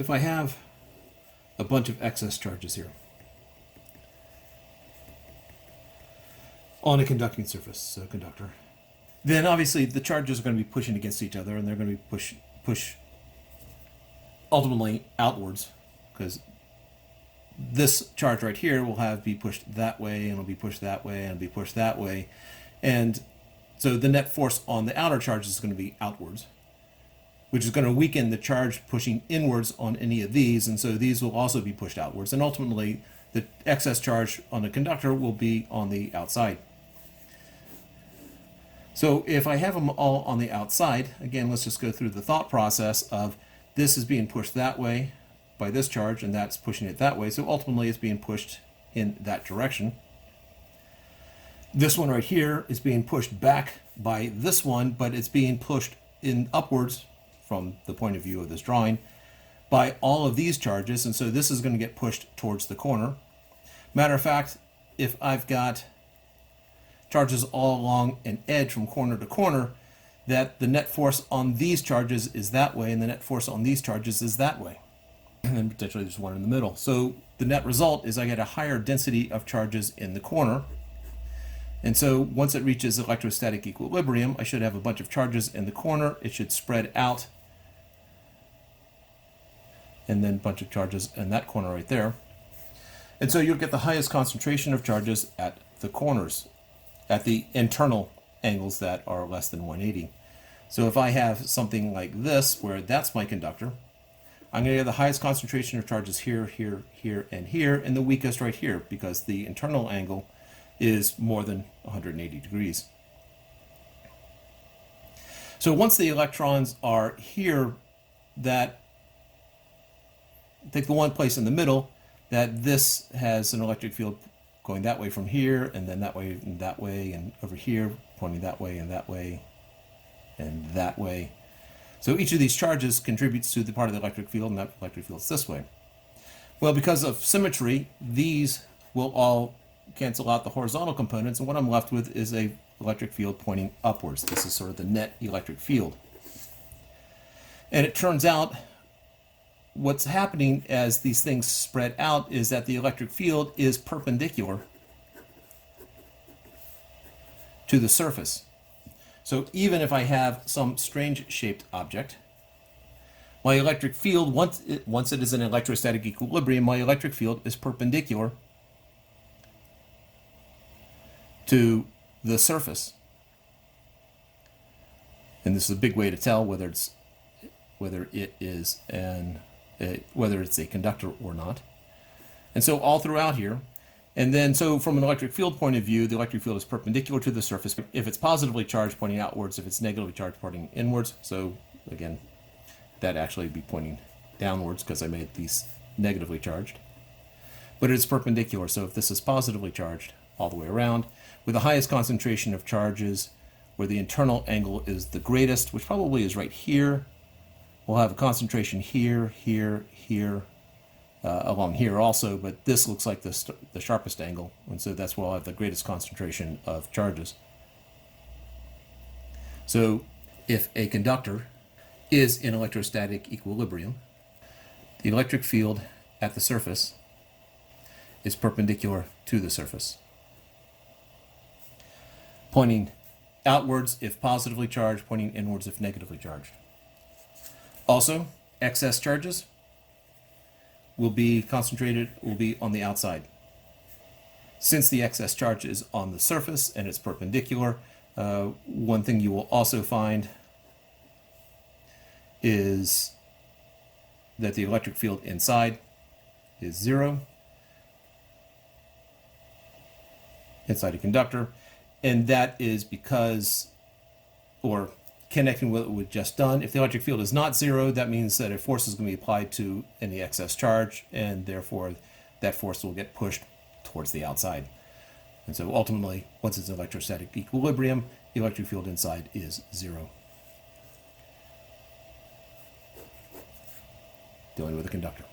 if I have a bunch of excess charges here on a conducting surface, conductor, then obviously the charges are going to be pushing against each other, and they're going to be push ultimately outwards, because this charge right here will be pushed that way, and it'll be pushed that way, and it'll be pushed that way. And so the net force on the outer charge is going to be outwards, which is going to weaken the charge pushing inwards on any of these, and so these will also be pushed outwards. And ultimately, the excess charge on the conductor will be on the outside. So if I have them all on the outside, again, let's just go through the thought process of this is being pushed that way by this charge, and that's pushing it that way. So ultimately, it's being pushed in that direction. This one right here is being pushed back by this one, but it's being pushed in upwards from the point of view of this drawing by all of these charges, and so this is going to get pushed towards the corner. Matter of fact, if I've got charges all along an edge from corner to corner, that the net force on these charges is that way, and the net force on these charges is that way. And then potentially there's one in the middle. So the net result is I get a higher density of charges in the corner. And so once it reaches electrostatic equilibrium, I should have a bunch of charges in the corner. It should spread out, and then a bunch of charges in that corner right there. And so you'll get the highest concentration of charges at the corners, at the internal angles that are less than 180. So if I have something like this, where that's my conductor, I'm going to get the highest concentration of charges here, here, here, and here, and the weakest right here, because the internal angle is more than 180 degrees. So once the electrons are here, that take the one place in the middle, that this has an electric field going that way from here, and then that way, and over here, pointing that way, and that way, and that way. So each of these charges contributes to the part of the electric field, and that electric field is this way. Well, because of symmetry, these will all cancel out the horizontal components, and what I'm left with is a electric field pointing upwards. This is sort of the net electric field. And it turns out what's happening as these things spread out is that the electric field is perpendicular to the surface. So even if I have some strange shaped object, my electric field, once it is in electrostatic equilibrium, my electric field is perpendicular to the surface. And this is a big way to tell whether it's a conductor or not. And so all throughout here, and then so from an electric field point of view, the electric field is perpendicular to the surface. If it's positively charged, pointing outwards. If it's negatively charged, pointing inwards. So again, that actually be pointing downwards because I made these negatively charged. But it's perpendicular, so if this is positively charged all the way around, with the highest concentration of charges, where the internal angle is the greatest, which probably is right here, we'll have a concentration here, here, here, along here also, but this looks like the sharpest angle, and so that's where I'll have the greatest concentration of charges. So if a conductor is in electrostatic equilibrium, the electric field at the surface is perpendicular to the surface, pointing outwards if positively charged, pointing inwards if negatively charged. Also, excess charges will be on the outside. Since the excess charge is on the surface and it's perpendicular, one thing you will also find is that the electric field inside is 0, inside a conductor, and that is because, or connecting with what we've just done, if the electric field is not 0, that means that a force is going to be applied to any excess charge, and therefore that force will get pushed towards the outside. And so ultimately, once it's in electrostatic equilibrium, the electric field inside is 0. Dealing with a conductor.